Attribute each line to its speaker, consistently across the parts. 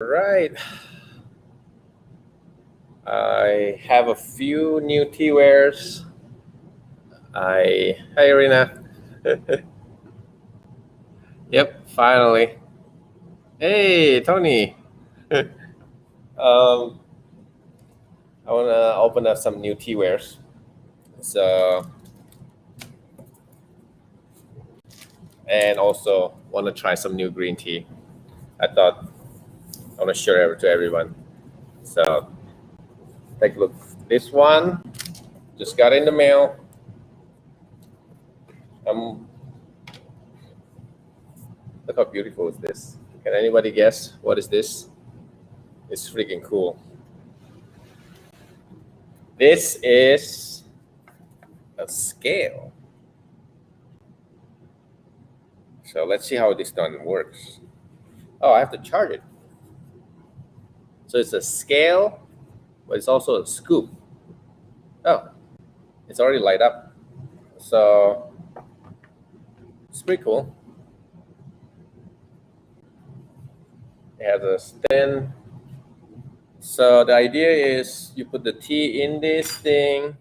Speaker 1: Right. I have a few new Teawares. Hi Irina. Yep, finally. Hey Tony. um, I wanna open up some new Teawares. So and also wanna try some new green tea. I thought I wanna share it to everyone. So take a look. This one just got in the mail. Look how beautiful is this. Can anybody guess what is this? It's freaking cool. This is a scale. So let's see how this one works. Oh, I have to charge it. So it's a scale, but it's also a scoop. Oh, it's already light up. So it's pretty cool. It has a stand. So the idea is you put the tea in this thing,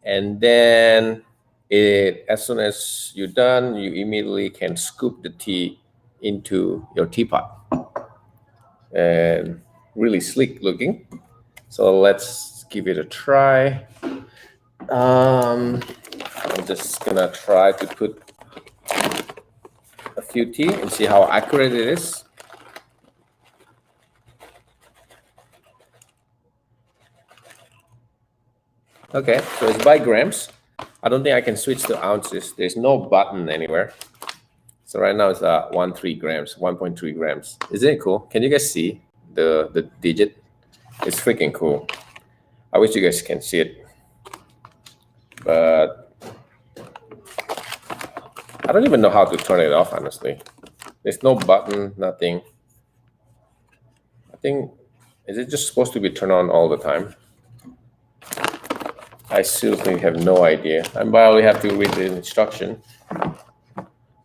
Speaker 1: and then as soon as you're done, you immediately can scoop the tea into your teapot. And really sleek looking. So let's give it a try. I'm just gonna try to put a few tea and see how accurate it is. Okay, so it's by grams. I don't think I can switch to ounces. There's no button anywhere. So right now it's 1.3 grams, 1.3 grams. Isn't it cool? Can you guys see the digit? It's freaking cool. I wish you guys can see it. But I don't even know how to turn it off, honestly. There's no button, nothing. I think, is it just supposed to be turned on all the time? I seriously have no idea. I probably have to read the instruction.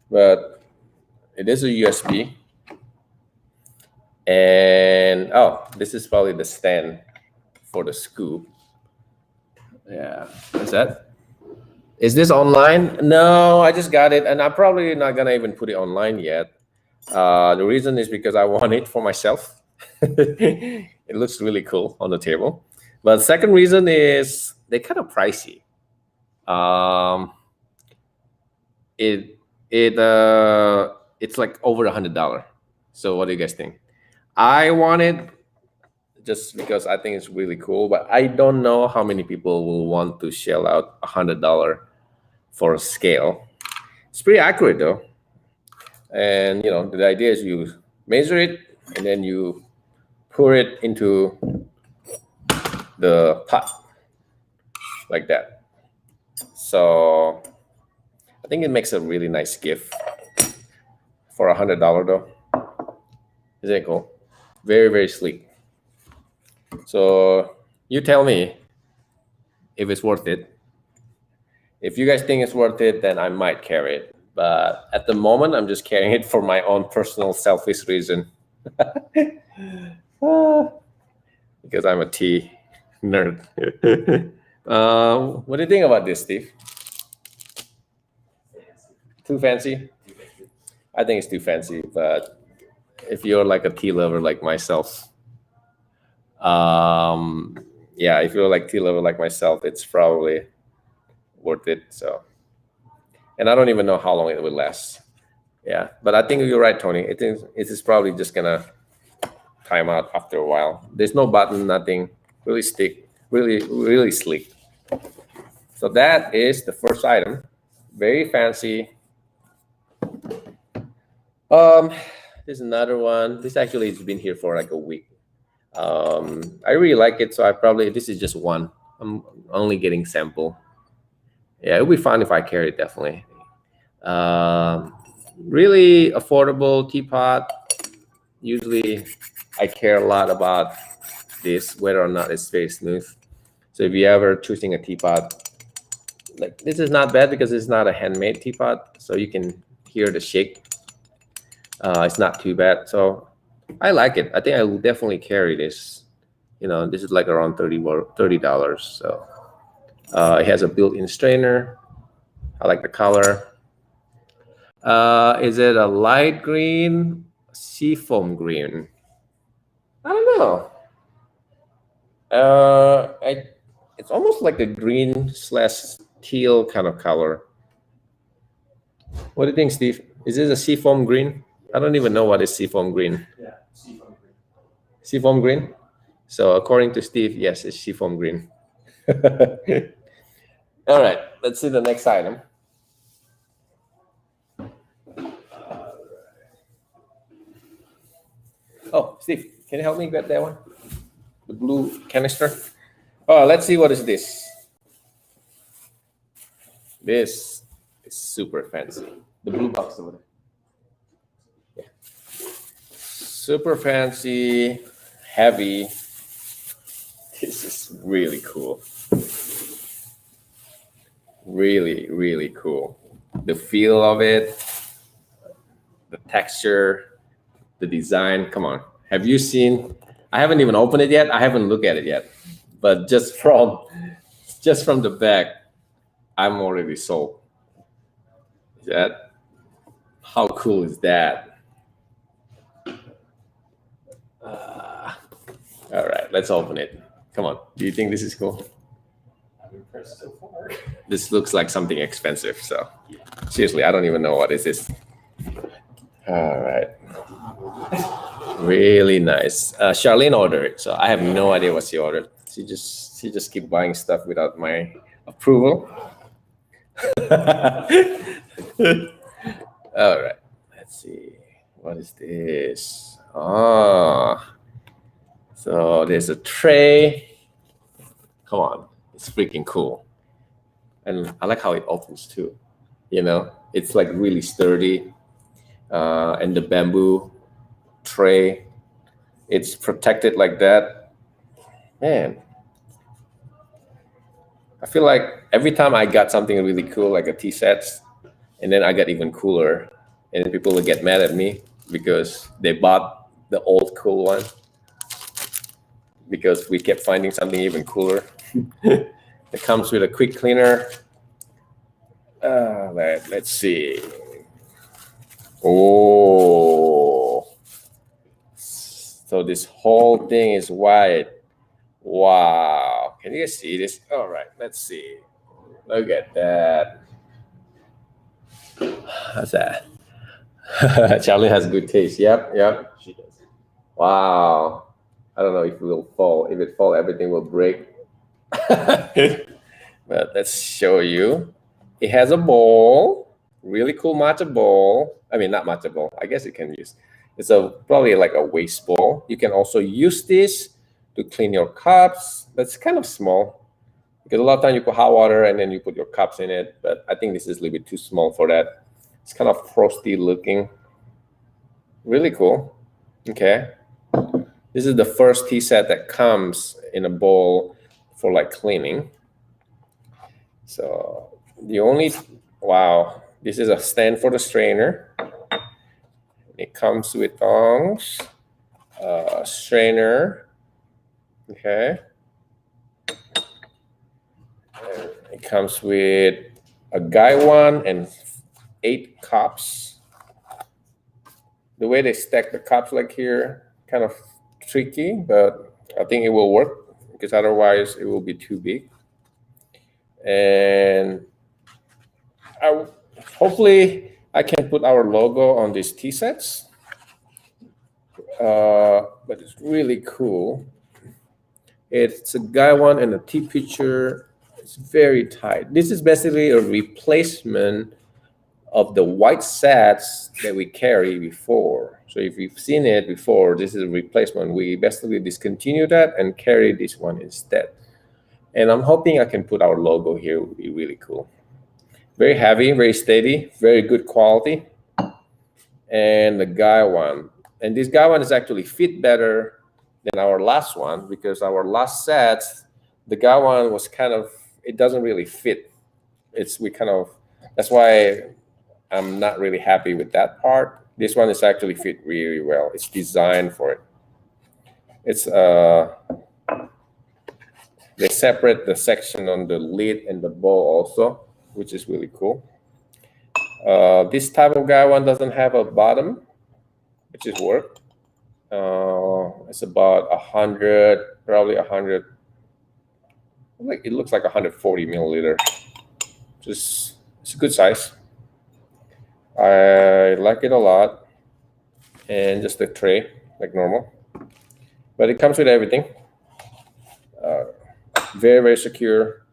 Speaker 1: But it is a USB. And, oh, this is probably the stand for the scoop. Yeah, what's that? Is this online? No, I just got it, and I'm probably not gonna even put it online yet. The reason is because I want it for myself. It looks really cool on the table. But the second reason is they're kind of pricey. It's like over $100. So what do you guys think? I want it just because I think it's really cool, but I don't know how many people will want to shell out $100 for a scale. It's pretty accurate though. And the idea is you measure it and then you pour it into the pot like that. So I think it makes a really nice gift for $100 though. Isn't it cool? Very, very sleek. So you tell me if it's worth it. If you guys think it's worth it, then I might carry it. But at the moment, I'm just carrying it for my own personal selfish reason. Because I'm a tea nerd. What do you think about this, Steve? Too fancy? I think it's too fancy, but if you're like a tea lover like myself, yeah, if you're like tea lover like myself, it's probably worth it. So, and I don't even know how long it will last. Yeah, but I think you're right, Tony. It is probably just gonna time out after a while. There's no button, nothing. Really stick, really sleek. So that is the first item. Very fancy. There's another one. This actually has been here for like a week. I really like it, so this is just one. I'm only getting sample. Yeah, it would be fun if I carry it, definitely. Really affordable teapot. Usually I care a lot about this, whether or not it's very smooth. So if you ever choosing a teapot, like this is not bad because it's not a handmade teapot, so you can hear the shake. It's not too bad. So I like it. I think I will definitely carry this. You know, this is like around $30. So it has a built-in strainer. I like the color. Is it a light green, seafoam green? I don't know. It's almost like a green slash teal kind of color. What do you think, Steve? Is this a seafoam green? I don't even know what is seafoam green.
Speaker 2: Yeah, seafoam green.
Speaker 1: Seafoam green? So according to Steve, yes, it's seafoam green. All right, let's see the next item. Oh, Steve, can you help me get that one? The blue canister. Oh, let's see what is this. This is super fancy. The blue box over there. Yeah. Super fancy, heavy. This is really cool. Really, really cool. The feel of it, the texture, the design. Come on. Have you seen? I haven't even opened it yet. I haven't looked at it yet. But just from the back, I'm already sold. Is that? How cool is that? All right, let's open it. Come on. Do you think this is cool?
Speaker 2: I'm impressed so far.
Speaker 1: This looks like something expensive. So seriously, I don't even know what is this. All right. Really nice. Charlene ordered it, so I have no idea what she ordered. She just keep buying stuff without my approval. All right. Let's see. What is this? Oh. So there's a tray. Come on. It's freaking cool. And I like how it opens too. You know, it's like really sturdy. And the bamboo tray, it's protected like that. Man, I feel like every time I got something really cool, like a tea set, and then I got even cooler, and people would get mad at me because they bought the old cool one because we kept finding something even cooler. It comes with a quick cleaner. Let's see. Oh, so this whole thing is white. Wow. Can you guys see this? All right, let's see. Look at that. How's that? Charlie has good taste. Yep.
Speaker 2: She does.
Speaker 1: Wow. I don't know if it will fall. If it fall, everything will break. But let's show you. It has a bowl. Really cool matcha bowl. I mean, not matcha bowl. I guess you can use. It's probably like a waste bowl. You can also use this to clean your cups. That's kind of small because a lot of times you put hot water and then you put your cups in it. But I think this is a little bit too small for that. It's kind of frosty looking. Really cool. Okay. This is the first tea set that comes in a bowl for like cleaning. So wow, this is a stand for the strainer. It comes with tongs, strainer. Okay. And it comes with a guy one and 8 cups. The way they stack the cups like here, kind of tricky, but I think it will work because otherwise it will be too big. And hopefully I can put our logo on these tea sets. But it's really cool. It's a guy one and a tea pitcher. It's very tight. This is basically a replacement of the white sets that we carry before. So if you've seen it before, this is a replacement. We basically discontinue that and carry this one instead. And I'm hoping I can put our logo here. It would be really cool. Very heavy, very steady, very good quality. And the guy one. And this guy one is actually fit better than our last one because our last set, the guy one was kind of, it doesn't really fit. That's why I'm not really happy with that part. This one is actually fit really well. It's designed for it. It's they separate the section on the lid and the bowl also, which is really cool. This type of guy one doesn't have a bottom, which is work. It's about 100, probably 100. Like it looks like 140 milliliter. Just it's a good size. I like it a lot, and just the tray like normal, but it comes with everything. Very, very secure.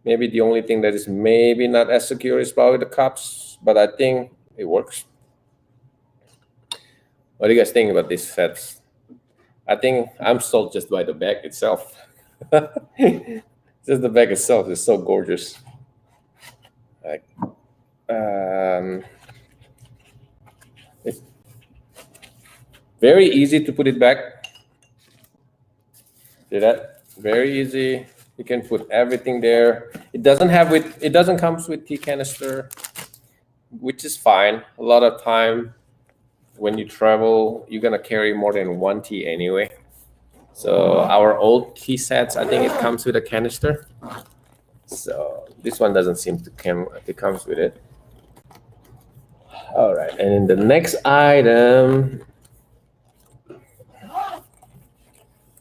Speaker 1: Maybe the only thing that is maybe not as secure is probably the cups, but I think it works. What do you guys think about these sets? I think I'm sold just by the bag itself. Just the bag itself is so gorgeous. Like, it's very easy to put it back. See that? Very easy. You can put everything there. It doesn't comes with tea canister, which is fine. A lot of time when you travel, you're gonna carry more than one tea anyway. So our old tea sets, I think it comes with a canister. So this one doesn't seem to come. It comes with it. All right, and then the next item.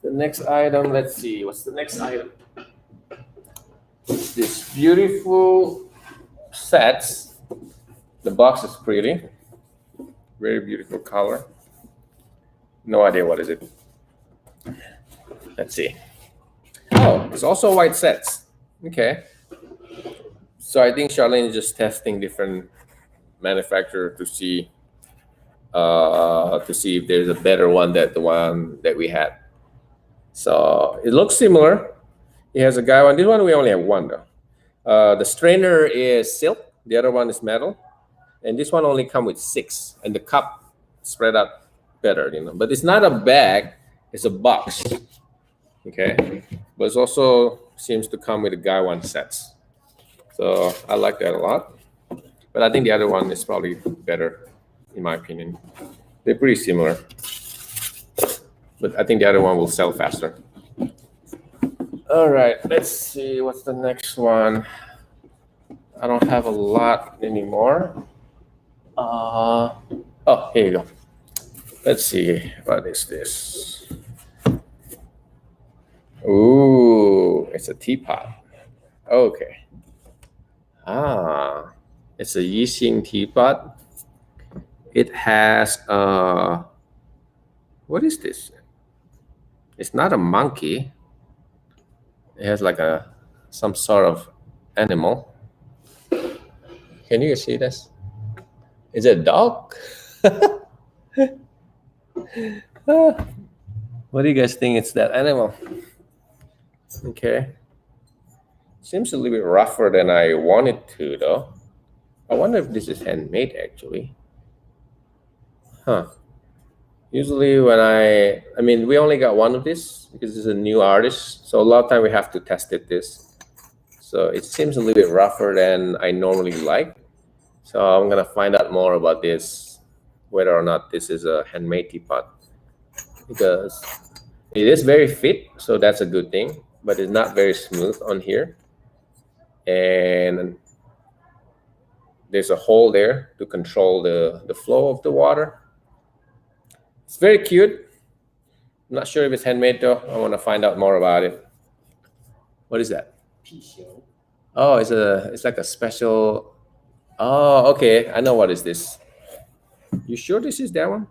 Speaker 1: Let's see, what's the next item? This beautiful sets. The box is pretty, very beautiful color. No idea what is it. Let's see. Oh, it's also white sets. Okay. So I think Charlene is just testing different manufacturer to see if there's a better one than the one that we had. So it looks similar. He has a guy one. This one we only have one though. The strainer is silk. The other one is metal, and this one only come with 6. And the cup spread out better, But it's not a bag; it's a box. Okay, but it also seems to come with the guy one sets. So I like that a lot. But I think the other one is probably better, in my opinion. They're pretty similar, but I think the other one will sell faster. All right, let's see what's the next one. I don't have a lot anymore. Oh, here you go. Let's see, what is this? Ooh, it's a teapot. Okay. It's a Yixing teapot. It has what is this? It's not a monkey. It has like some sort of animal. Can you see this? Is it a dog? What do you guys think? It's that animal. Okay. Seems a little bit rougher than I wanted to, though. I wonder if this is handmade, actually. Huh. Usually when I mean, we only got one of this because it's a new artist. So a lot of time we have to test this. So it seems a little bit rougher than I normally like. So I'm going to find out more about this, whether or not this is a handmade teapot. Because it is very fit, so that's a good thing. But it's not very smooth on here. And there's a hole there to control the flow of the water. It's very cute. I'm not sure if it's handmade though. I want to find out more about it. What is that? Oh, it's like a special. Oh, okay. I know what is this. You sure this is that one?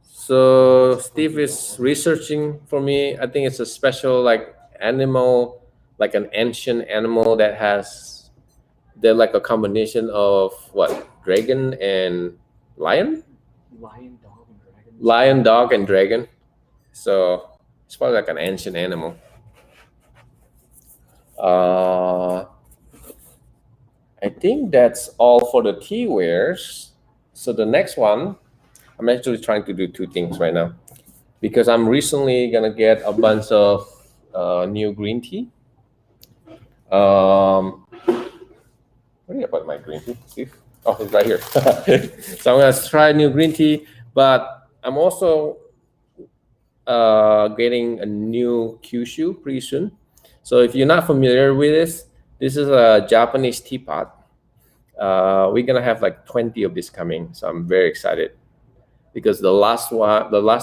Speaker 1: So Steve is researching for me. I think it's a special like animal, like an ancient animal that has, they're like a combination of what? Dragon and lion? Lion, dog, and dragon. So it's probably like an ancient animal. I think that's all for the teawares. So the next one, I'm actually trying to do 2 things right now because I'm recently gonna get a bunch of new green tea. Where do you put my green tea, Steve? Oh, it's right here. So I'm gonna try new green tea, but I'm also getting a new kyusu pretty soon. So if you're not familiar with this is a Japanese teapot. We're gonna have like 20 of this coming, so I'm very excited because the last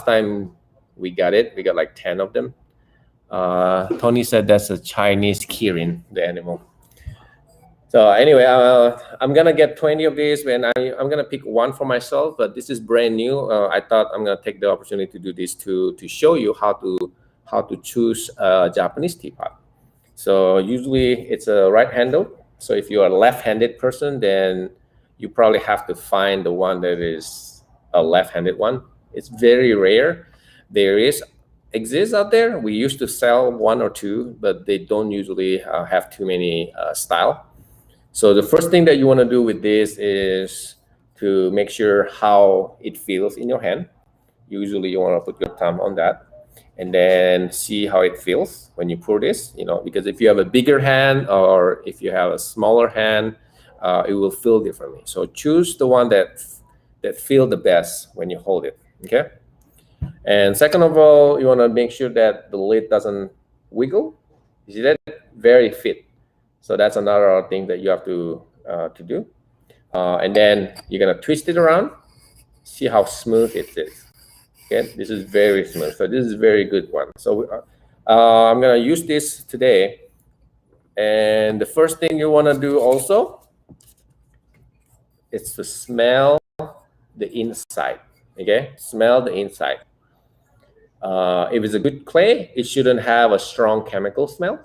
Speaker 1: time we got it, we got like 10 of them. Tony said that's a Chinese kirin, the animal. So anyway, I'm gonna get 20 of these, and I'm gonna pick one for myself. But this is brand new. I thought I'm gonna take the opportunity to do this to show you how to choose a Japanese teapot. So usually it's a right handle. So if you're a left-handed person, then you probably have to find the one that is a left-handed one. It's very rare. There exists out there. We used to sell one or two, but they don't usually have too many style. So the first thing that you want to do with this is to make sure how it feels in your hand. Usually you want to put your thumb on that and then see how it feels when you pour this, because if you have a bigger hand or if you have a smaller hand, it will feel differently. So choose the one that feel the best when you hold it, okay? And second of all, you want to make sure that the lid doesn't wiggle. You see that? Very fit. So that's another thing that you have to do. And then you're gonna twist it around, see how smooth it is. Okay, this is very smooth. So this is a very good one. So I'm gonna use this today. And the first thing you wanna do also is to smell the inside. Okay, smell the inside. If it's a good clay, it shouldn't have a strong chemical smell.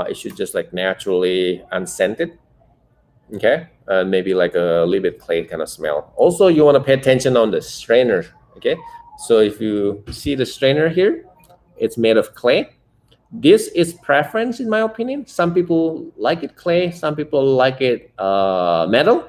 Speaker 1: It should just like naturally unscented. Okay, maybe like a little bit clay kind of smell. Also, you want to pay attention on the strainer. Okay, so if you see the strainer here, it's made of clay. This is preference in my opinion. Some people like it clay, some people like it metal.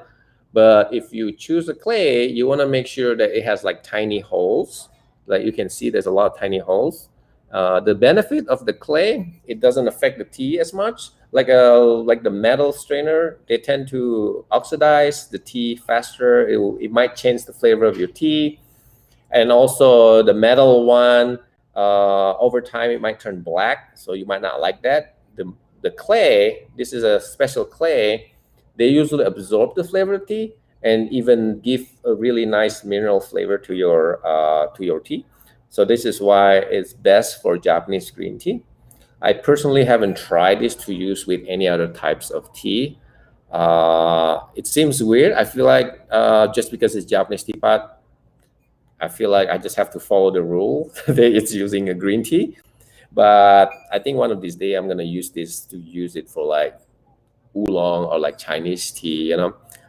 Speaker 1: But if you choose a clay, you want to make sure that it has like tiny holes. Like you can see, there's a lot of tiny holes. The benefit of the clay, it doesn't affect the tea as much. Like the metal strainer, they tend to oxidize the tea faster. It might change the flavor of your tea. And also the metal one, over time it might turn black, so you might not like that. The clay, this is a special clay. They usually absorb the flavor of tea and even give a really nice mineral flavor to your tea. So this is why it's best for Japanese green tea. I personally haven't tried this to use with any other types of tea. It seems weird. I feel like just because it's Japanese teapot, I feel like I just have to follow the rule that it's using a green tea. But I think one of these days I'm gonna use this to use it for like oolong or like Chinese tea.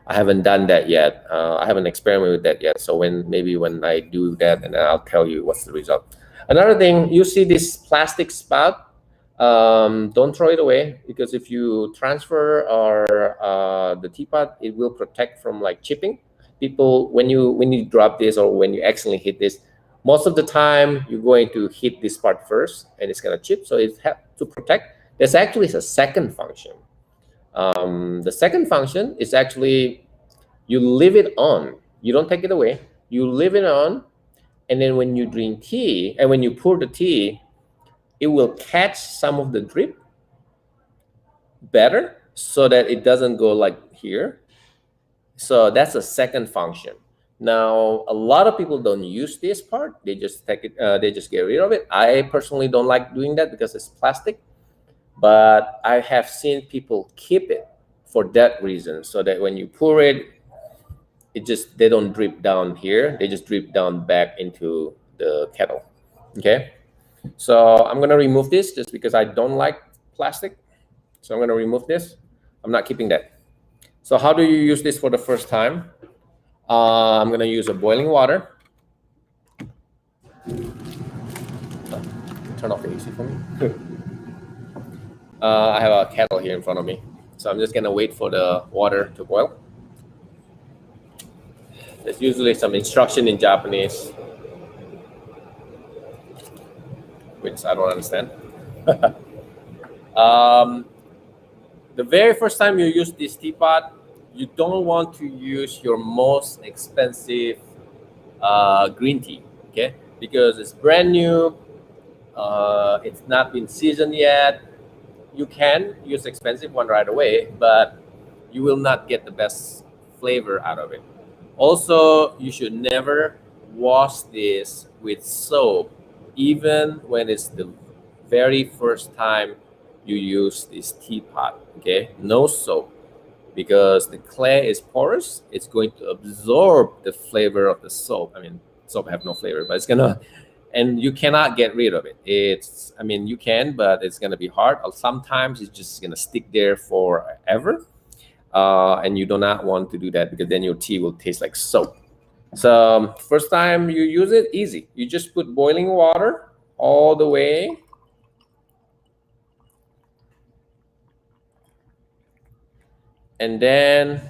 Speaker 1: I haven't done that yet. I haven't experimented with that yet. So maybe when I do that, and I'll tell you what's the result. Another thing, you see this plastic spout, don't throw it away, because if you transfer or the teapot, it will protect from like chipping. People, when you drop this or when you accidentally hit this, most of the time you're going to hit this part first and it's gonna chip. So it's to protect. There's actually a second function. The second function is actually you leave it on. You don't take it away. You leave it on, and then when you drink tea and when you pour the tea, it will catch some of the drip better so that it doesn't go like here. So that's a second function. Now, a lot of people don't use this part. They just take it. They just get rid of it. I personally don't like doing that because it's plastic. But I have seen people keep it for that reason, so that when you pour it, they don't drip down here. They just drip down back into the kettle. Okay. So I'm gonna remove this just because I don't like plastic. So I'm gonna remove this. I'm not keeping that. So how do you use this for the first time? I'm gonna use a boiling water. Turn off the AC for me. I have a kettle here in front of me. So I'm just gonna wait for the water to boil. There's usually some instruction in Japanese, which I don't understand. The very first time you use this teapot, you don't want to use your most expensive green tea, okay? Because it's brand new, it's not been seasoned yet. You can use expensive one right away, but you will not get the best flavor out of it. Also, you should never wash this with soap, even when it's the very first time you use this teapot. Okay, no soap, because the clay is porous. It's going to absorb the flavor of the soap. I mean, soap have no flavor, but it's gonna, and you cannot get rid of it. It's, I mean, you can, but it's gonna be hard. Sometimes it's just gonna stick there forever, and you do not want to do that, because then your tea will taste like soap. So first time you use it, easy. You just put boiling water all the way. And then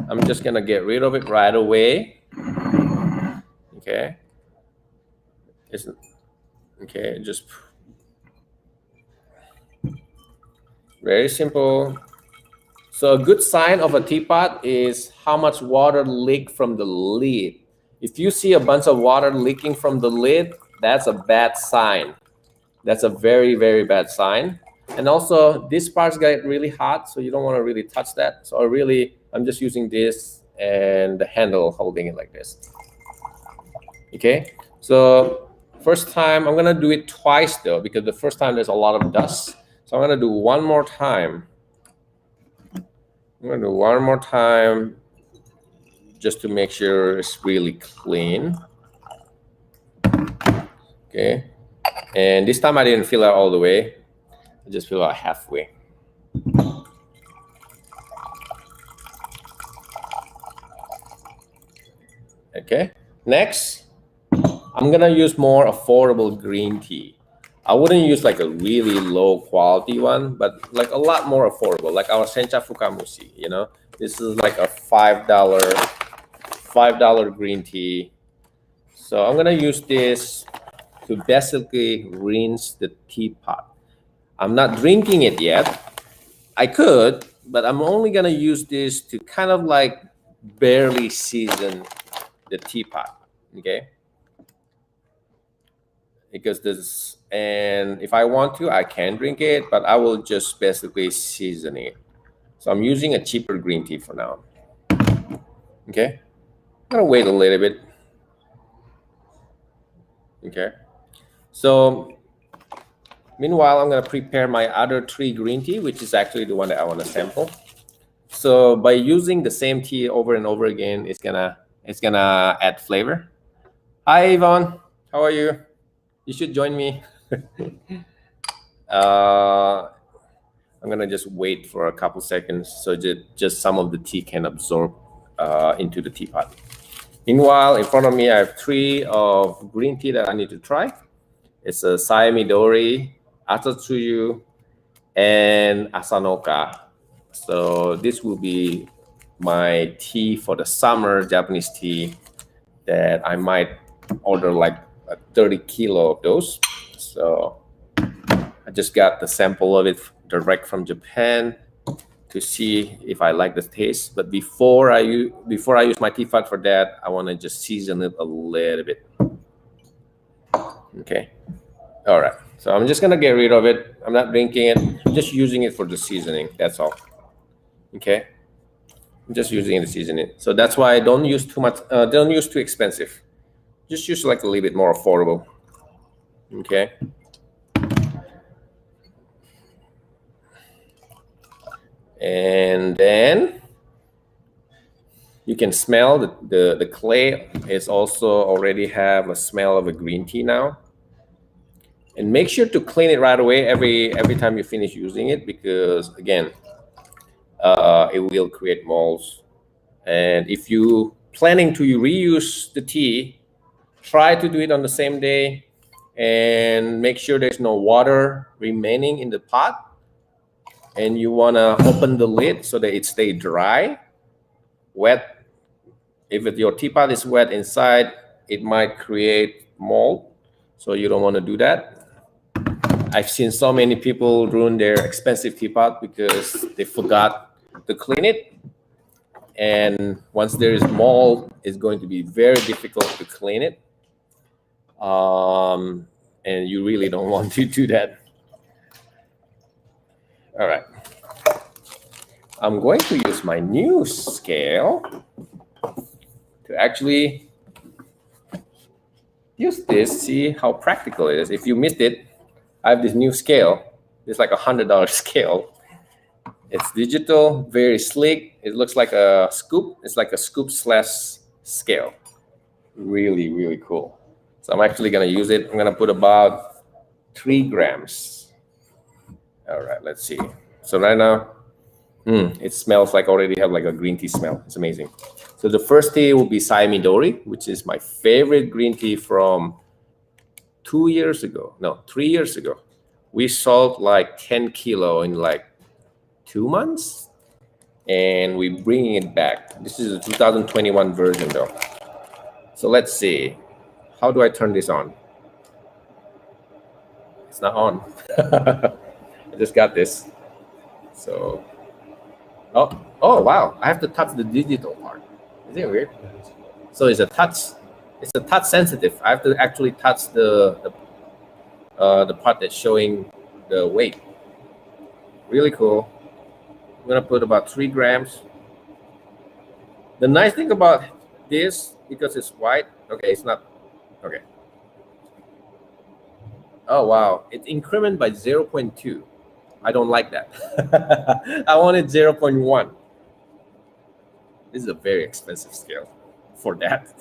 Speaker 1: I'm just gonna get rid of it right away. Okay. Okay, just very simple. So a good sign of a teapot is how much water leaked from the lid. If you see a bunch of water leaking from the lid, that's a bad sign. That's a very, very bad sign. And also, this part's get really hot, so you don't want to really touch that. So I'm just using this and the handle holding it like this. Okay, so first time, I'm gonna do it twice though, because the first time there's a lot of dust. So I'm gonna do one more time. I'm gonna do one more time just to make sure it's really clean. Okay, and this time I didn't fill out all the way. I just fill out halfway. Okay, next, I'm gonna use more affordable green tea. I wouldn't use like a really low quality one, but like a lot more affordable, like our Sencha Fukamushi, you know? This is like a $5 green tea. So I'm gonna use this to basically rinse the teapot. I'm not drinking it yet. I could, but I'm only gonna use this to kind of like barely season the teapot, okay? Because this, and if I want to, I can drink it, but I will just basically season it. So I'm using a cheaper green tea for now. Okay, I'm gonna wait a little bit. Okay, so meanwhile, I'm gonna prepare my other 3 green tea, which is actually the one that I want to sample. So by using the same tea over and over again, it's gonna add flavor. Hi Yvonne, how are you? You should join me. I'm gonna just wait for a couple seconds so just some of the tea can absorb into the teapot. Meanwhile, in front of me, I have 3 of green tea that I need to try. It's a Sayamidori, Atatsuyu, and Asanoka. So this will be my tea for the summer, Japanese tea, that I might order like 30 kilo of those. So I just got the sample of it direct from Japan to see if I like the taste. But before I use my teapot for that, I want to just season it a little bit. Okay. All right. So I'm just gonna get rid of it. I'm not drinking it. I'm just using it for the seasoning. That's all. Okay. I'm just using it to season it. So that's why I don't use too much. Don't use too expensive. Just use like a little bit more affordable. Okay. And then you can smell the clay is also already have a smell of a green tea now. And make sure to clean it right away every time you finish using it, because again, it will create molds. And if you planning to reuse the tea, try to do it on the same day and make sure there's no water remaining in the pot. And you want to open the lid so that it stays dry. Wet, if your teapot is wet inside, it might create mold, so you don't want to do that. I've seen so many people ruin their expensive teapot because they forgot to clean it. And once there is mold, it's going to be very difficult to clean it. And you really don't want to do that. All right. I'm going to use my new scale to actually use this, see how practical it is. If you missed it, I have this new scale. It's like $100 scale. It's digital, very sleek. It looks like a scoop. It's like a scoop slash scale. Really, really cool. So I'm actually gonna use it. I'm gonna put about 3 grams. All right, let's see. So right now, it smells like already have like a green tea smell. It's amazing. So the first tea will be Midori, which is my favorite green tea from 2 years ago. No, 3 years ago. We sold like 10 kilo in like 2 months, and we're bringing it back. This is a 2021 version though. So let's see. How do I turn this on? It's not on. I just got this. So, oh wow! I have to touch the digital part. Is it weird? So it's a touch. It's a touch sensitive. I have to actually touch the part that's showing the weight. Really cool. I'm gonna put about 3 grams. The nice thing about this, because it's white. Okay, it's not. Okay. Oh wow! It's increment by 0.2. I don't like that. I wanted 0.1. This is a very expensive scale for that.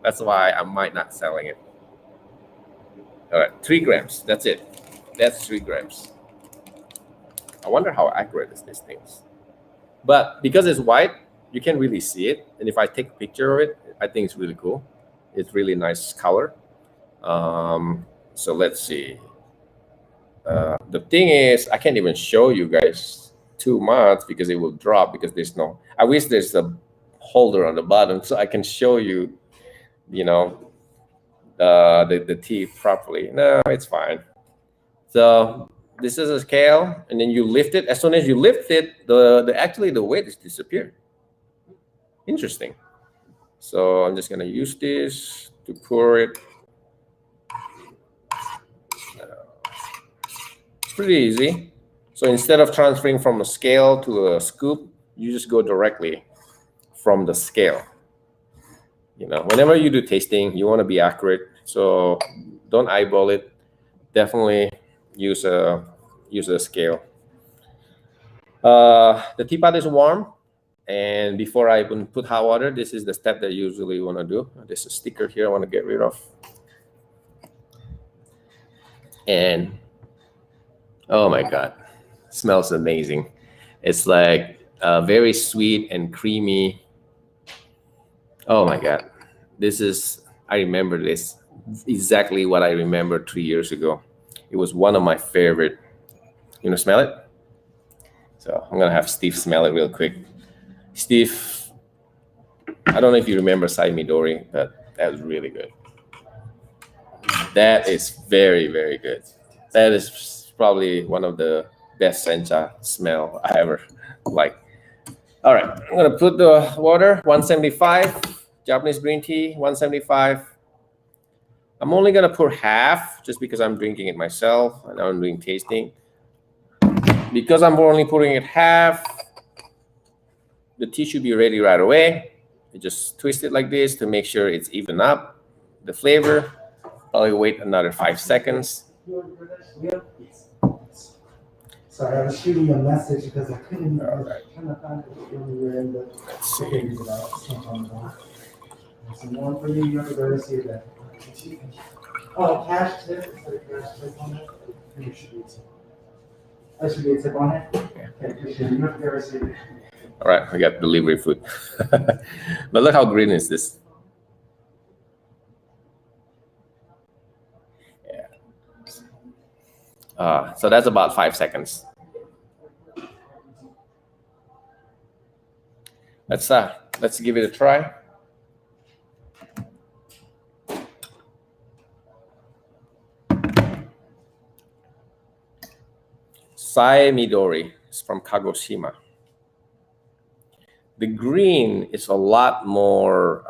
Speaker 1: That's why I might not selling it. All right, 3 grams. That's it. That's 3 grams. I wonder how accurate is this thing. But because it's white, you can really see it. And if I take a picture of it, I think it's really cool. It's really nice color. So let's see. The thing is, I can't even show you guys too much because it will drop because there's no. I wish there's a holder on the bottom so I can show you, the tea properly. No, it's fine. So this is a scale, and then you lift it. As soon as you lift it, actually the weight is disappeared. Interesting. So I'm just gonna use this to pour it. Pretty easy. So instead of transferring from a scale to a scoop, you just go directly from the scale. Whenever you do tasting, you want to be accurate. So don't eyeball it. Definitely use a scale. The teapot is warm, and before I even put hot water, this is the step that you usually want to do. There's a sticker here I want to get rid of. And oh my God, smells amazing. It's like very sweet and creamy. Oh my God, I remember this exactly what I remember 3 years ago. It was one of my favorite. Smell it? So I'm gonna have Steve smell it real quick. Steve, I don't know if you remember Midori, but that was really good. That is very, very good. That is probably one of the best sencha smell I ever like. All right, I'm gonna put the water 175, Japanese green tea 175. I'm only gonna pour half just because I'm drinking it myself and I'm doing tasting. Because I'm only pouring it half, the tea should be ready right away. You just twist it like this to make sure it's even up the flavor. Probably wait another 5 seconds.
Speaker 3: Sorry, I was shooting you a message because I couldn't.
Speaker 1: All right. Let's see.
Speaker 3: Some more for you. You have to go see that. Oh, cash tip. Is there a cash tip on it? There should be a tip. There should be a tip on it. Okay, appreciate it. You have to go receive it.
Speaker 1: All right, we got delivery food. But look how green is this. Yeah. So that's about 5 seconds. Let's give it a try. Midori is from Kagoshima. The green is a lot more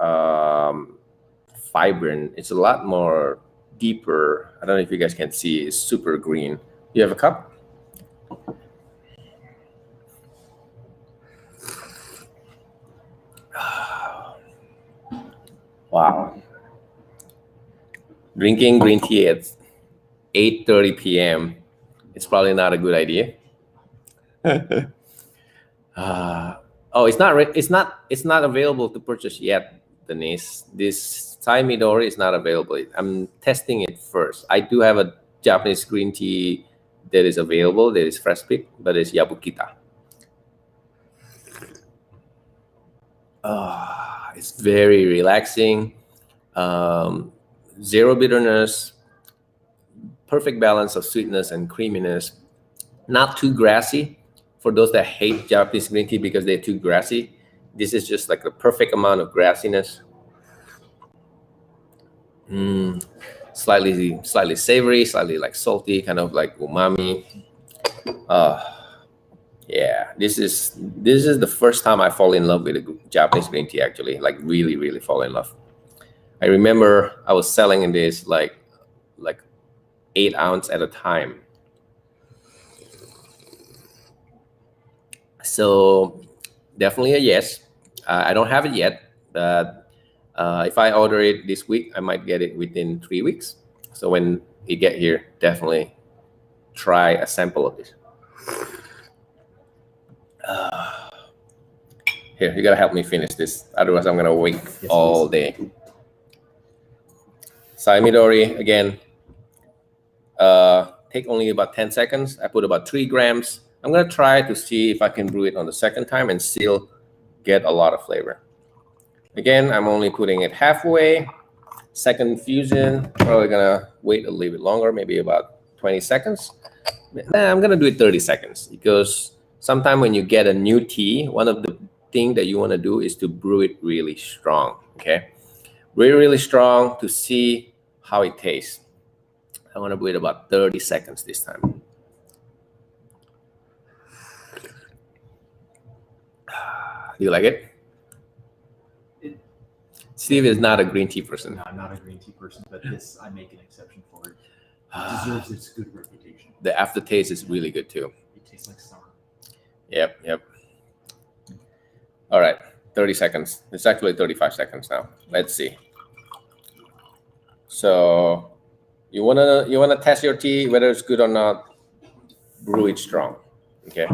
Speaker 1: vibrant. It's a lot more deeper. I don't know if you guys can see. It's super green. You have a cup? Wow. Drinking green tea at 8:30 p.m. It's probably not a good idea. It's not available to purchase yet, Denise. This Thai Midori is not available. I'm testing it first. I do have a Japanese green tea that is available. That is fresh pick, but it's Yabukita. It's very relaxing. Zero bitterness. Perfect balance of sweetness and creaminess. Not too grassy. For those that hate Japanese green tea because they're too grassy, this is just like the perfect amount of grassiness. Slightly savory, slightly like salty, kind of like umami. Yeah, this is the first time I fall in love with a Japanese green tea. Actually, like really fall in love. I remember I was selling in this like 8 ounce at a time. So definitely a yes. I don't have it yet, but if I order it this week, I might get it within 3 weeks. So when it get here, definitely try a sample of this. Here, you gotta help me finish this. Otherwise, I'm gonna wait all day. Thai Midori, again, take only about 10 seconds. I put about 3 grams. I'm gonna try to see if I can brew it on the second time and still get a lot of flavor. Again, I'm only putting it halfway. Second infusion, probably gonna wait a little bit longer, maybe about 20 seconds. I'm gonna do it 30 seconds because sometimes when you get a new tea, one of the things that you wanna do is to brew it really strong, okay? Really strong to see how it tastes. I wanna brew it about 30 seconds this time. Do you like it? Steve is not a green tea person.
Speaker 2: No, I'm not a green tea person, but this, I make an exception for it. It deserves its good reputation.
Speaker 1: The aftertaste is really good too.
Speaker 2: It tastes like summer.
Speaker 1: Yep. All right, 30 seconds. It's actually 35 seconds now. Let's see. So you wanna test your tea, whether it's good or not, brew it strong, okay?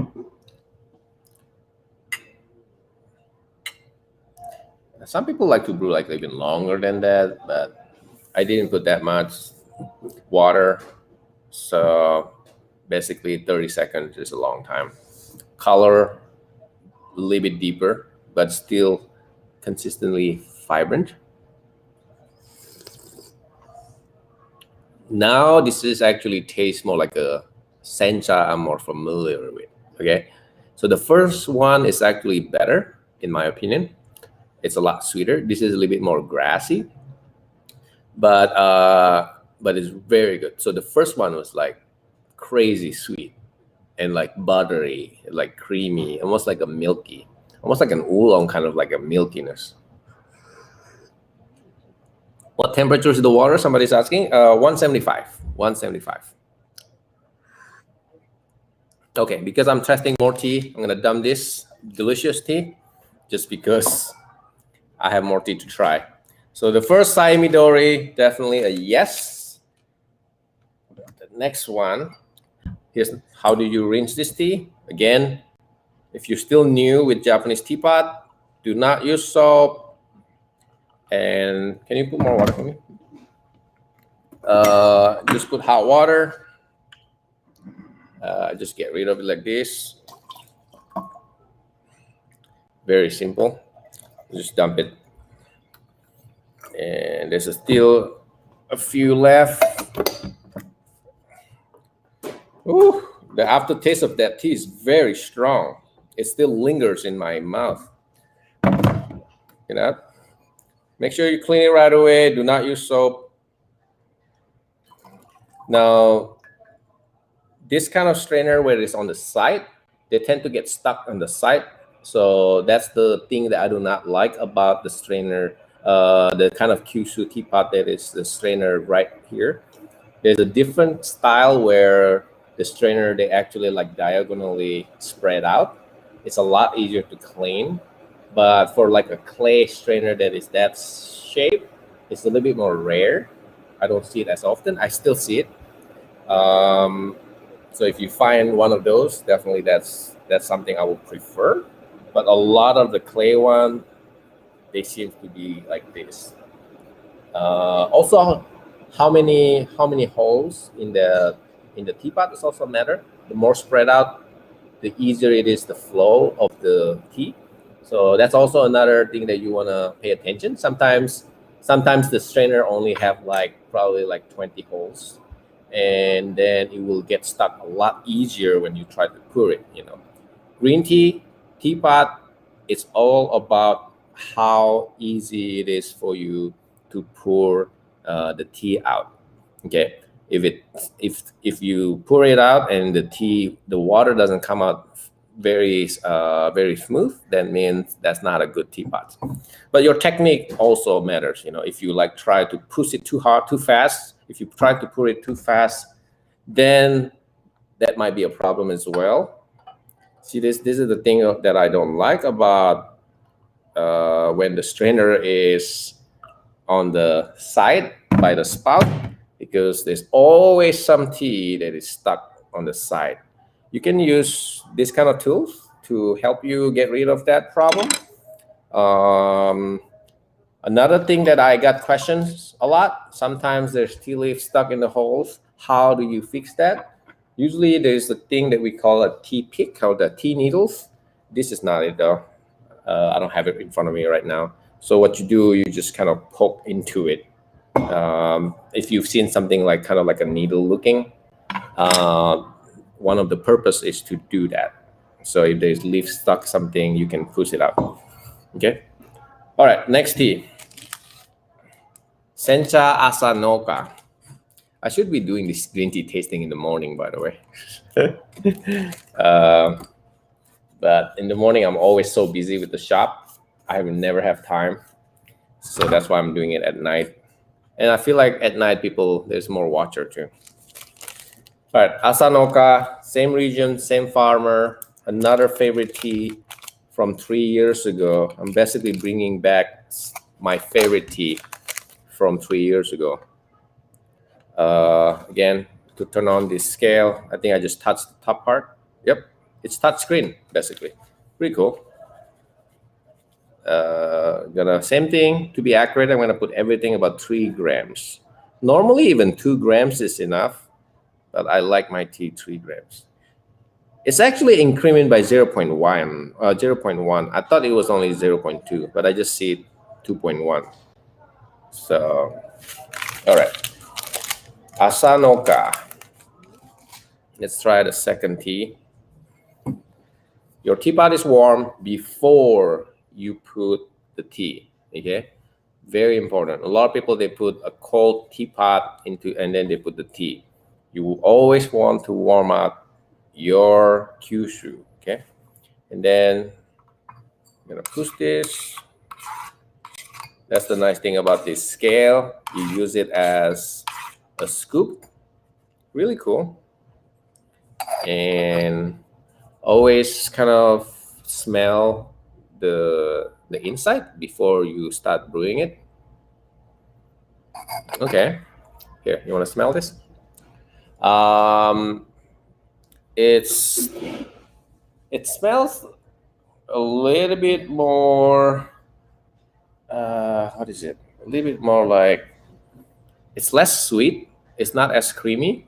Speaker 1: Some people like to brew like even longer than that, but I didn't put that much water. So basically 30 seconds is a long time. Color, a little bit deeper, but still consistently vibrant. Now this is actually tastes more like a Sencha I'm more familiar with, okay? So the first one is actually better, in my opinion. It's a lot sweeter. This is a little bit more grassy, but it's very good. So the first one was like crazy sweet and like buttery, like creamy, almost like a milky, almost like an oolong, kind of like a milkiness. What temperature is the water? Somebody's asking. 175. 175. Okay, because I'm testing more tea, I'm gonna dump this delicious tea just because I have more tea to try. So the first Thai Midori, definitely a yes. The next one, here's how do you rinse this tea? Again, if you're still new with Japanese teapot, do not use soap. And can you put more water for me? Just put hot water. Just get rid of it like this. Very simple. Just dump it. And there's still a few left. Ooh, the aftertaste of that tea is very strong. It still lingers in my mouth. You know? Make sure you clean it right away. Do not use soap. Now, this kind of strainer where it's on the side, they tend to get stuck on the side. So that's the thing that I do not like about the strainer, the kind of kyusu teapot that is the strainer right here. There's a different style where the strainer, they actually like diagonally spread out. It's a lot easier to clean. But for like a clay strainer that is that shape, it's a little bit more rare. I don't see it as often. I still see it. So if you find one of those, definitely that's something I would prefer. But a lot of the clay one, they seem to be like this. Also, how many holes in the teapot is also a matter. The more spread out, the easier it is the flow of the tea. So that's also another thing that you want to pay attention. Sometimes the strainer only have like probably like 20 holes, and then it will get stuck a lot easier when you try to pour it. Green tea teapot, it's all about how easy it is for you to pour the tea out. Okay, if you pour it out and the water doesn't come out very smooth, that means that's not a good teapot. But your technique also matters. If you like try to push it too hard, too fast, if you try to pour it too fast, then that might be a problem as well. See, this is the thing that I don't like about when the strainer is on the side by the spout, because there's always some tea that is stuck on the side. You can use this kind of tools to help you get rid of that problem. Another thing that I got questions a lot, sometimes there's tea leaves stuck in the holes. How do you fix that? Usually there's a thing that we call a tea pick, or the tea needles. This is not it though. I don't have it in front of me right now. So what you do, you just kind of poke into it. If you've seen something like kind of like a needle looking, one of the purpose is to do that. So if there's leaf stuck something, you can push it out. Okay. All right. Next tea. Sencha Asanoka. I should be doing this green tea tasting in the morning, by the way. But in the morning, I'm always so busy with the shop. I never have time. So that's why I'm doing it at night. And I feel like at night, there's more watcher too. All right, Asanoka, same region, same farmer, another favorite tea from 3 years ago. I'm basically bringing back my favorite tea from 3 years ago. Again, to turn on this scale, I think I just touched the top part. Yep, it's touch screen, basically. Pretty cool. Same thing, to be accurate, I'm gonna put everything about 3 grams. Normally even 2 grams is enough, but I like my tea 3 grams. It's actually increment by 0.1. I thought it was only 0.2, but I just see 2.1. So, all right. Asanoka. Let's try the second tea. Your teapot is warm before you put the tea. Okay, very important. A lot of people, they put a cold teapot into and then they put the tea. You will always want to warm up your kyusu. Okay, and then I'm gonna push this. That's the nice thing about this scale. You use it as a scoop. Really cool. And always kind of smell the inside before you start brewing it. Okay, here, you want to smell this? It smells a little bit more. What is it? A little bit more like, it's less sweet. It's not as creamy.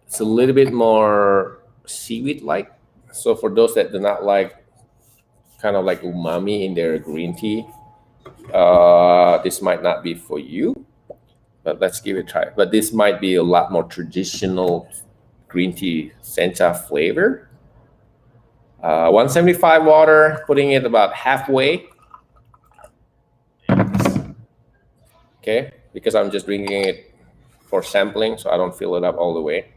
Speaker 1: It's a little bit more seaweed-like. So for those that do not like kind of like umami in their green tea, this might not be for you, but let's give it a try. But this might be a lot more traditional green tea sencha flavor. 175 water, putting it about halfway. Okay, because I'm just drinking it for sampling, so I don't fill it up all the way.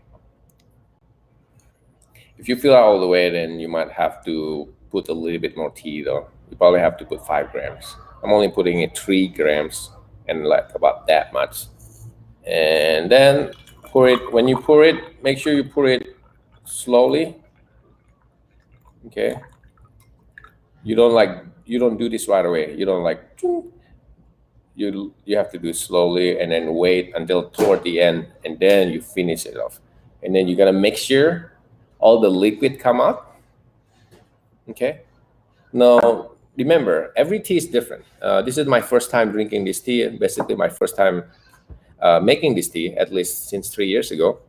Speaker 1: If you fill it all the way, then you might have to put a little bit more tea though. You probably have to put 5 grams. I'm only putting it 3 grams and like about that much. And then pour it. When you pour it, make sure you pour it slowly. Okay. You don't do this right away. You don't like, you have to do it slowly and then wait until toward the end, and then you finish it off. And then you're gonna make sure all the liquid come out. Okay. Now remember, every tea is different. This is my first time drinking this tea, basically my first time making this tea, at least since 3 years ago.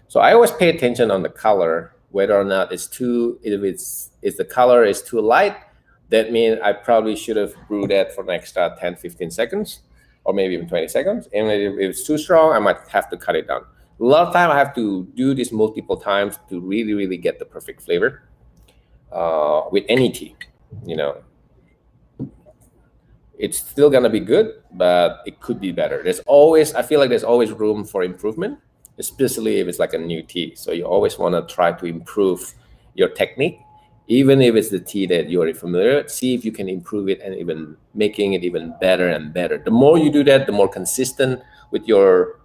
Speaker 1: So I always pay attention on the color, whether or not if the color is too light, that means I probably should have brewed that for an extra 10-15 seconds, or maybe even 20 seconds. And if it's too strong, I might have to cut it down. A lot of time I have to do this multiple times to really get the perfect flavor with any tea. You know, it's still gonna be good, but it could be better. I feel like there's always room for improvement, especially if it's like a new tea. So you always want to try to improve your technique, even if it's the tea that you're familiar with. See if you can improve it and even making it even better and better. The more you do that, the more consistent with your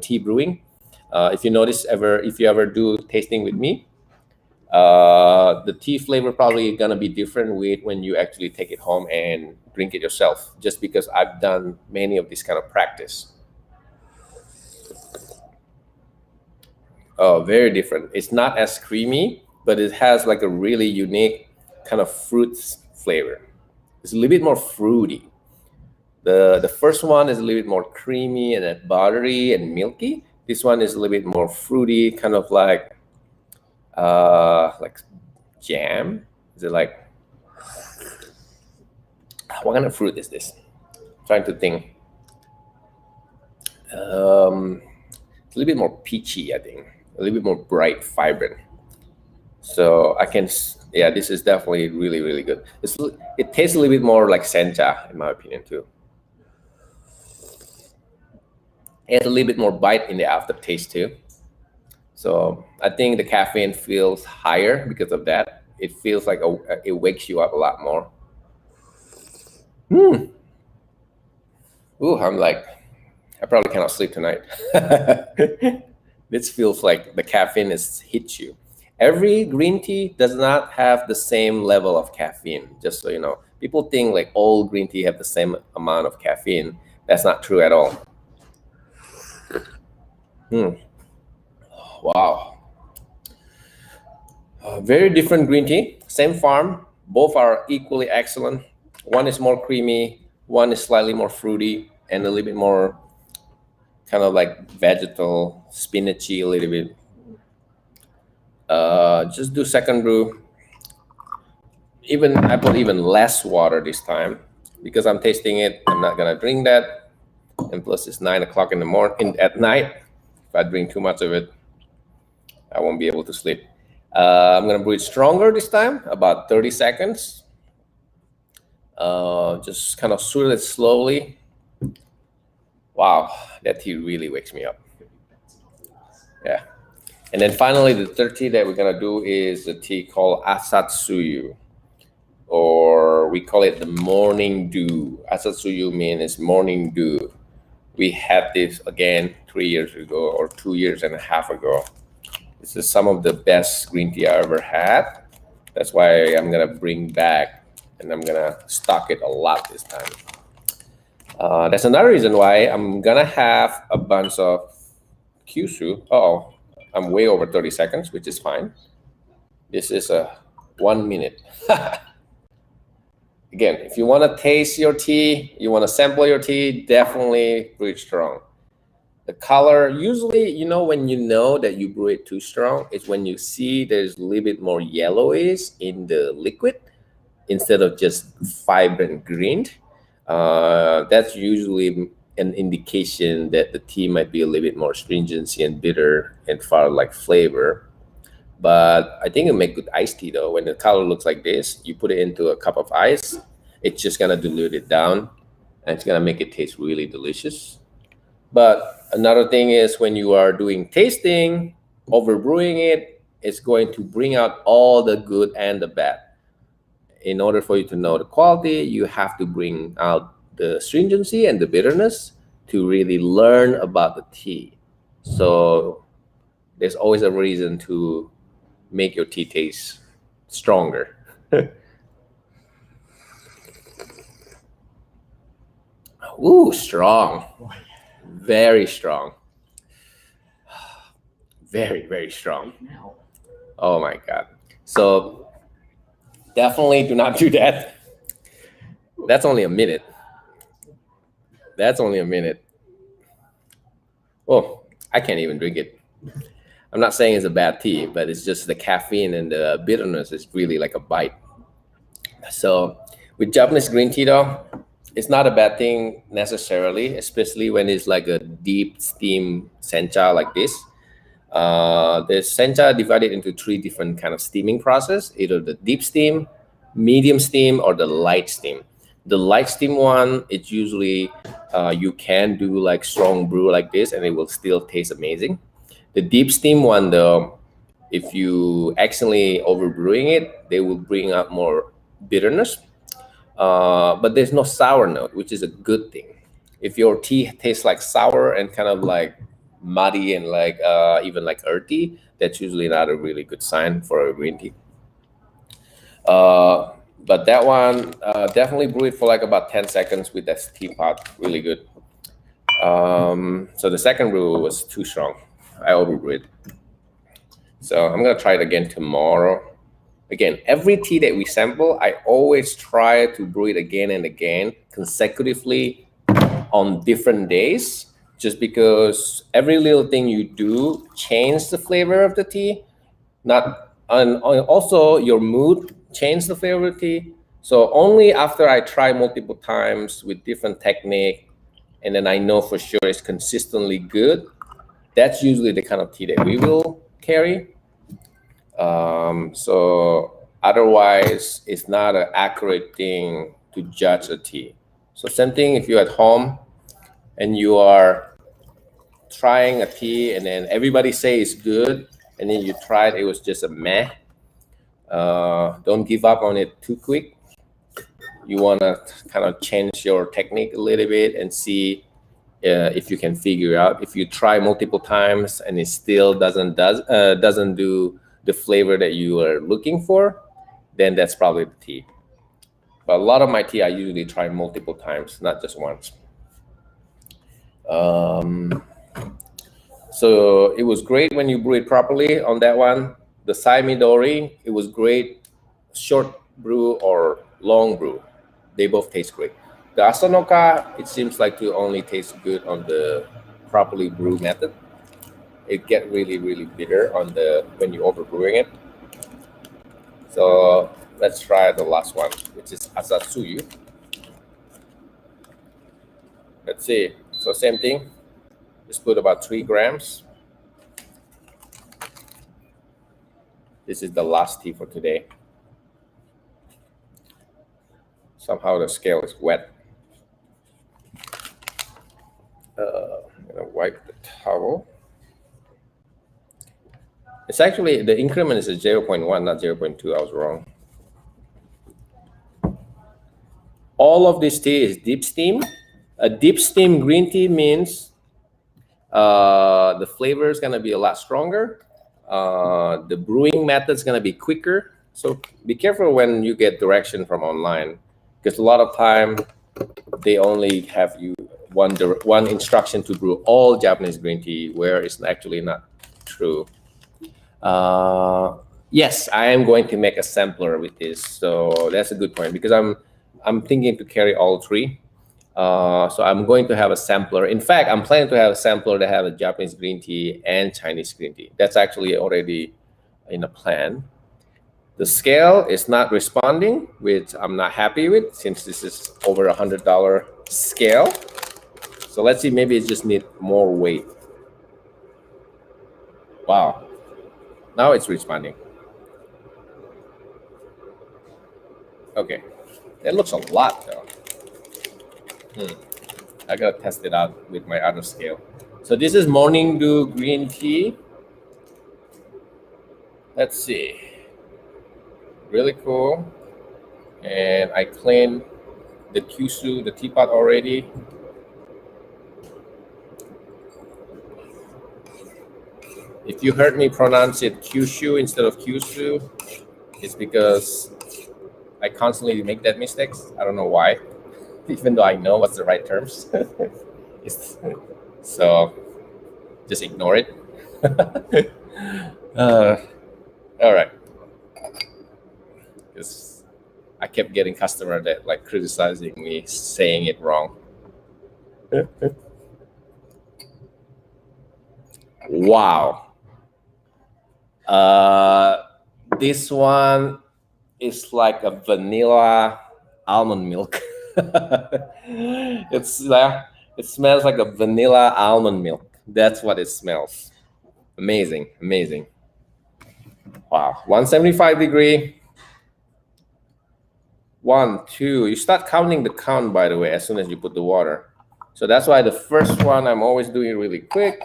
Speaker 1: tea brewing. If you notice if you ever do tasting with me, the tea flavor probably gonna be different when you actually take it home and drink it yourself, just because I've done many of this kind of practice. Oh, very different. It's not as creamy, but it has like a really unique kind of fruit flavor. It's a little bit more fruity. The first one is a little bit more creamy and then buttery and milky. This one is a little bit more fruity, kind of like jam. Is it like, what kind of fruit is this? I'm trying to think. It's a little bit more peachy, I think. A little bit more bright, vibrant. So this is definitely really good. It tastes a little bit more like sencha, in my opinion, too. It has a little bit more bite in the aftertaste, too. So I think the caffeine feels higher because of that. It feels like it wakes you up a lot more. Ooh, I probably cannot sleep tonight. This feels like the caffeine hits you. Every green tea does not have the same level of caffeine, just so you know. People think like all green tea have the same amount of caffeine. That's not true at all. Wow. Very different green tea, same farm. Both are equally excellent. One is more creamy, one is slightly more fruity, and a little bit more kind of like vegetal, spinachy a little bit. Just do second brew. I put even less water this time because I'm tasting it. I'm not gonna drink that. And plus it's 9 o'clock in the morning at night. If I drink too much of it, I won't be able to sleep. I'm gonna brew it stronger this time, about 30 seconds. Just kind of swirl it slowly. Wow, that tea really wakes me up. Yeah. And then finally, the third tea that we're gonna do is a tea called Asatsuyu, or we call it the morning dew. Asatsuyu means morning dew. We had this again 3 years ago or 2.5 years ago. This is some of the best green tea I ever had. That's why I'm gonna bring back, and I'm gonna stock it a lot this time. That's another reason why I'm gonna have a bunch of kyusu. Oh, I'm way over 30 seconds, which is fine. This is a 1 minute. Again, if you want to taste your tea, you want to sample your tea, definitely brew it strong. The color, usually, when you know that you brew it too strong, is when you see there's a little bit more yellowish in the liquid instead of just vibrant green. That's usually an indication that the tea might be a little bit more stringency and bitter and far like flavor. But I think it'll make good iced tea though. When the color looks like this, you put it into a cup of ice, it's just gonna dilute it down and it's gonna make it taste really delicious. But another thing is when you are doing tasting, overbrewing it, it's going to bring out all the good and the bad. in order for you to know the quality, you have to bring out the stringency and the bitterness to really learn about the tea. So there's always a reason to make your tea taste stronger. Ooh, strong. Very strong. Very, very strong.
Speaker 2: Now,
Speaker 1: Oh my God. So definitely do not do that. That's only a minute. That's only a minute. Oh, I can't even drink it. I'm not saying it's a bad tea, but it's just the caffeine and the bitterness is really like a bite. So with Japanese green tea though, it's not a bad thing necessarily, especially when it's like a deep steam sencha like this. The sencha divided into 3 different kind of steaming process, either the deep steam, medium steam, or the light steam. The light steam one, it's usually you can do like strong brew like this and it will still taste amazing. The deep steam one though, if you accidentally overbrewing it, they will bring out more bitterness. But there's no sour note, which is a good thing. If your tea tastes like sour and kind of like muddy and like even like earthy, that's usually not a really good sign for a green tea. But that one, definitely brew it for like about 10 seconds with that teapot. Really good. So the second brew was too strong. I overbrewed it. So I'm gonna try it again tomorrow. Again, every tea that we sample, I always try to brew it again and again consecutively on different days, just because every little thing you do change the flavor of the tea. And also your mood change the flavor of the tea. So only after I try multiple times with different technique, and then I know for sure it's consistently good, that's usually the kind of tea that we will carry. So otherwise, it's not an accurate thing to judge a tea. So same thing if you're at home and you are trying a tea and then everybody say it's good, and then you tried, it was just a meh. Don't give up on it too quick. You want to kind of change your technique a little bit and see if you can figure out. If you try multiple times and it still doesn't do the flavor that you are looking for, then that's probably the tea. But a lot of my tea I usually try multiple times, not just once. So it was great when you brew it properly on that one. The Sai Midori, it was great, short brew or long brew. They both taste great. The Asanoka, it seems like to only taste good on the properly brewed method. It get really, really bitter on the when you're overbrewing it. So let's try the last one, which is Asatsuyu. Let's see. So same thing. Just put about 3 grams. This is the last tea for today. Somehow the scale is wet. I'm gonna wipe the towel. It's actually, the increment is a 0.1, not 0.2. I was wrong. All of this tea is deep steam. A deep steam green tea means the flavor is gonna be a lot stronger. The brewing method is gonna be quicker. So be careful when you get direction from online, because a lot of time they only have you one instruction to brew all Japanese green tea, where it's actually not true. Yes, I am going to make a sampler with this, so that's a good point, because I'm thinking to carry all 3. So I'm going to have a sampler. In fact, I'm planning to have a sampler that have a Japanese green tea and Chinese green tea. That's actually already in a plan. The scale is not responding, which I'm not happy with, since this is over $100 scale. So let's see, maybe it just needs more weight. Wow, now it's responding. Okay, it looks a lot though. I gotta test it out with my other scale. So this is Morning Dew green tea. Let's see. Really cool. And I cleaned the kyusu, the teapot already. If you heard me pronounce it kyushu instead of kyusu, it's because I constantly make that mistakes. I don't know why, even though I know what's the right terms. So just ignore it. All right. Because I kept getting customer that like criticizing me saying it wrong. Wow. This one is like a vanilla almond milk. It's it smells like a vanilla almond milk. That's what it smells. Amazing, amazing. Wow, 175-degree. 1, 2. You start counting the count, by the way, as soon as you put the water. So that's why the first one I'm always doing really quick.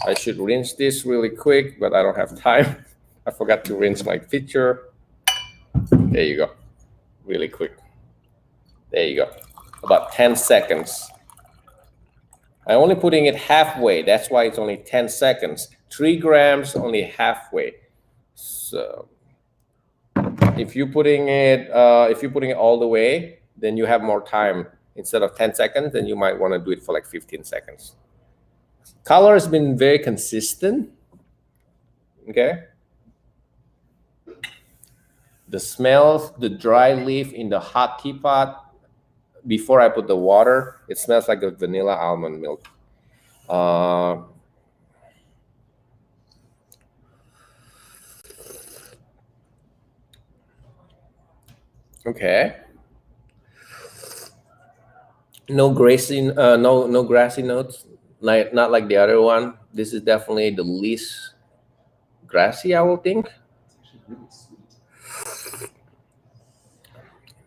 Speaker 1: I should rinse this really quick, but I don't have time. I forgot to rinse my pitcher. There you go. Really quick. There you go. About 10 seconds. I'm only putting it halfway. That's why it's only 10 seconds. 3 grams, only halfway. So if you're putting it all the way, then you have more time. Instead of 10 seconds, then you might want to do it for like 15 seconds. Color has been very consistent. Okay. The smell, the dry leaf in the hot teapot, before I put the water, it smells like a vanilla almond milk. Okay. No grassy, no grassy notes. Not like the other one. This is definitely the least grassy, I will think.
Speaker 2: It's actually really sweet.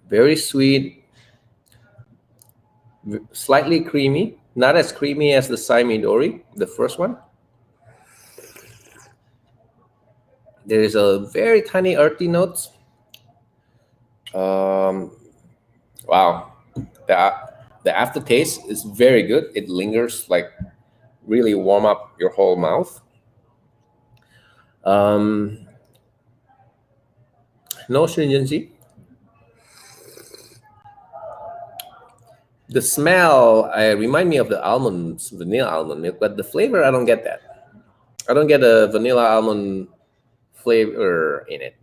Speaker 1: Very sweet. Slightly creamy. Not as creamy as the Saimidori, the first one. There is a very tiny earthy notes. Wow. The aftertaste is very good. It lingers, like really warm up your whole mouth. No stringency. The smell remind me of the almonds, vanilla almond milk, but the flavor, I don't get that. I don't get a vanilla almond flavor in it.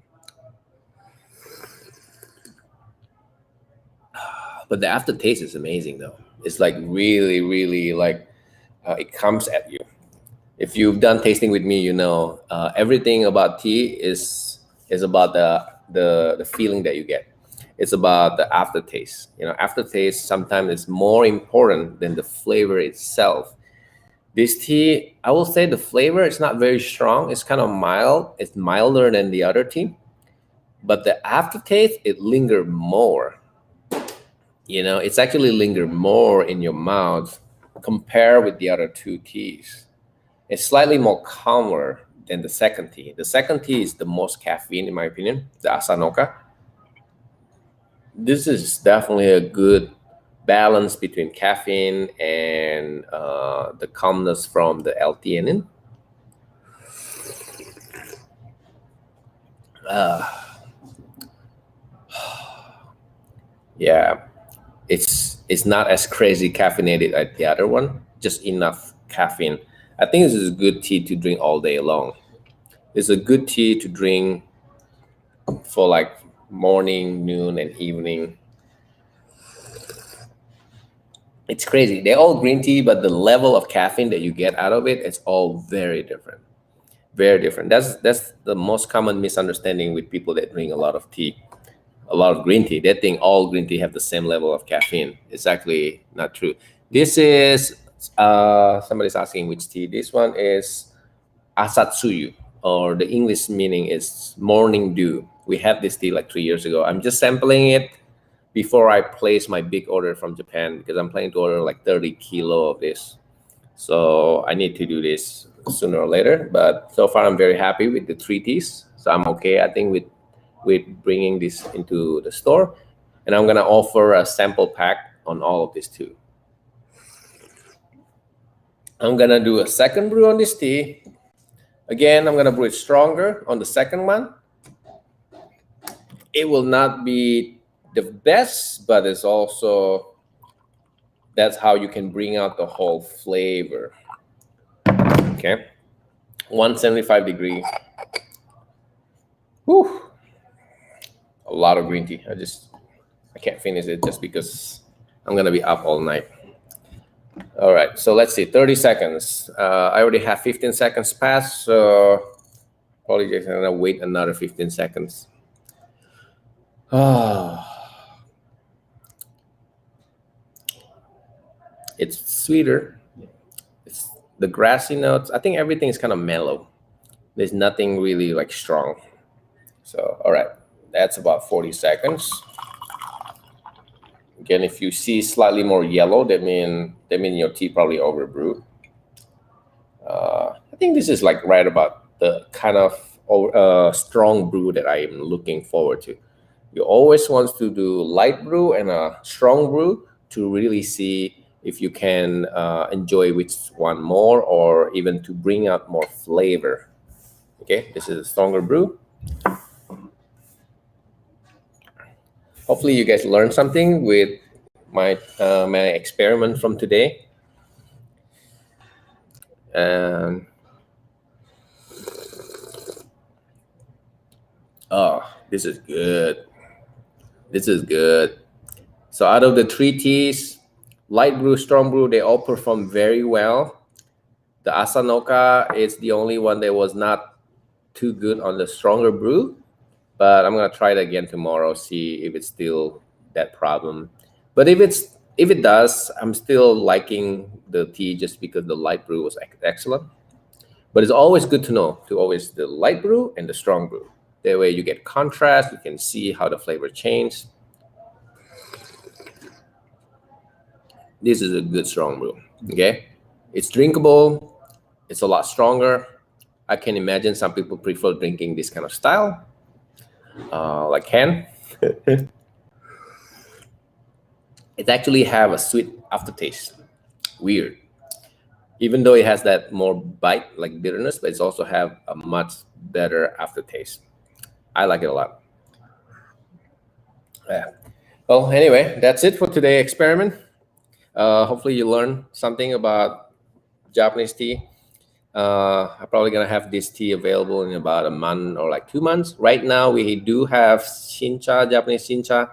Speaker 1: But the aftertaste is amazing, though. It's like really, really like it comes at you. If you've done tasting with me, you know everything about tea is about the feeling that you get. It's about the aftertaste. You know, aftertaste sometimes is more important than the flavor itself. This tea, I will say the flavor is not very strong. It's kind of mild. It's milder than the other tea. But the aftertaste, it lingers more. You know, it's actually linger more in your mouth compared with the other 2 teas. It's slightly more calmer than the second tea. The second tea is the most caffeine, in my opinion, the Asanoka. This is definitely a good balance between caffeine and the calmness from the L-theanine. Yeah, it's not as crazy caffeinated as the other one, just enough caffeine. I think this is a good tea to drink all day long. It's a good tea to drink for like morning, noon, and evening. It's crazy. They're all green tea, but the level of caffeine that you get out of it, it's all very different. Very different. That's the most common misunderstanding with people that drink a lot of tea, a lot of green tea. They think all green tea have the same level of caffeine. It's actually not true. This is somebody's asking which tea. This one is Asatsuyu, or the English meaning is morning dew. We had this tea like 3 years ago. I'm just sampling it before I place my big order from Japan, because I'm planning to order like 30 kilo of this. So I need to do this sooner or later. But so far I'm very happy with the 3 teas. So I'm okay, I think, with with bringing this into the store. And I'm gonna offer a sample pack on all of this too. I'm gonna do a second brew on this tea. Again, I'm gonna brew it stronger on the second one. It will not be the best, but it's also, that's how you can bring out the whole flavor. Okay, 175 degree. Whew. A lot of green tea. I can't finish it just because I'm gonna be up all night. All right, so let's see, 30 seconds. I already have 15 seconds passed, so probably just gonna wait another 15 seconds. It's sweeter. It's the grassy notes. I think everything is kind of mellow. There's nothing really like strong. So, all right, that's about 40 seconds. Again, if you see slightly more yellow, that mean your tea probably overbrewed. I think this is like right about the kind of strong brew that I am looking forward to. You always want to do light brew and a strong brew to really see if you can enjoy which one more, or even to bring out more flavor. Okay, this is a stronger brew. Hopefully you guys learned something with my experiment from today. And oh, this is good. This is good. So out of the 3 teas, light brew, strong brew, they all perform very well. The Asanoka is the only one that was not too good on the stronger brew, but I'm gonna try it again tomorrow, see if it's still that problem. But if it does, I'm still liking the tea just because the light brew was excellent. But it's always good to know to always the light brew and the strong brew. That way you get contrast, you can see how the flavor changed. This is a good strong brew, okay? It's drinkable, it's a lot stronger. I can imagine some people prefer drinking this kind of style, like Ken. It actually have a sweet aftertaste, weird. Even though it has that more bite, like bitterness, but it's also have a much better aftertaste. I like it a lot. Yeah. Well, anyway, that's it for today's experiment. Hopefully you learned something about Japanese tea. I'm probably gonna have this tea available in about a month or like 2 months. Right now, we do have Sencha, Japanese Sencha,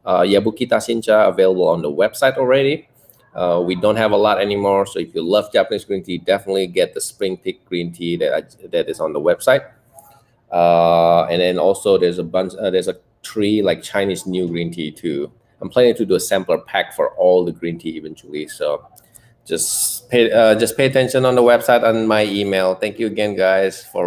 Speaker 1: Yabukita Sencha available on the website already. We don't have a lot anymore, so if you love Japanese green tea, definitely get the Spring Peak green tea that is on the website. And then also there's a 3 like Chinese new green tea too. I'm planning to do a sampler pack for all the green tea eventually. So just pay attention on the website and my email. Thank you again, guys, for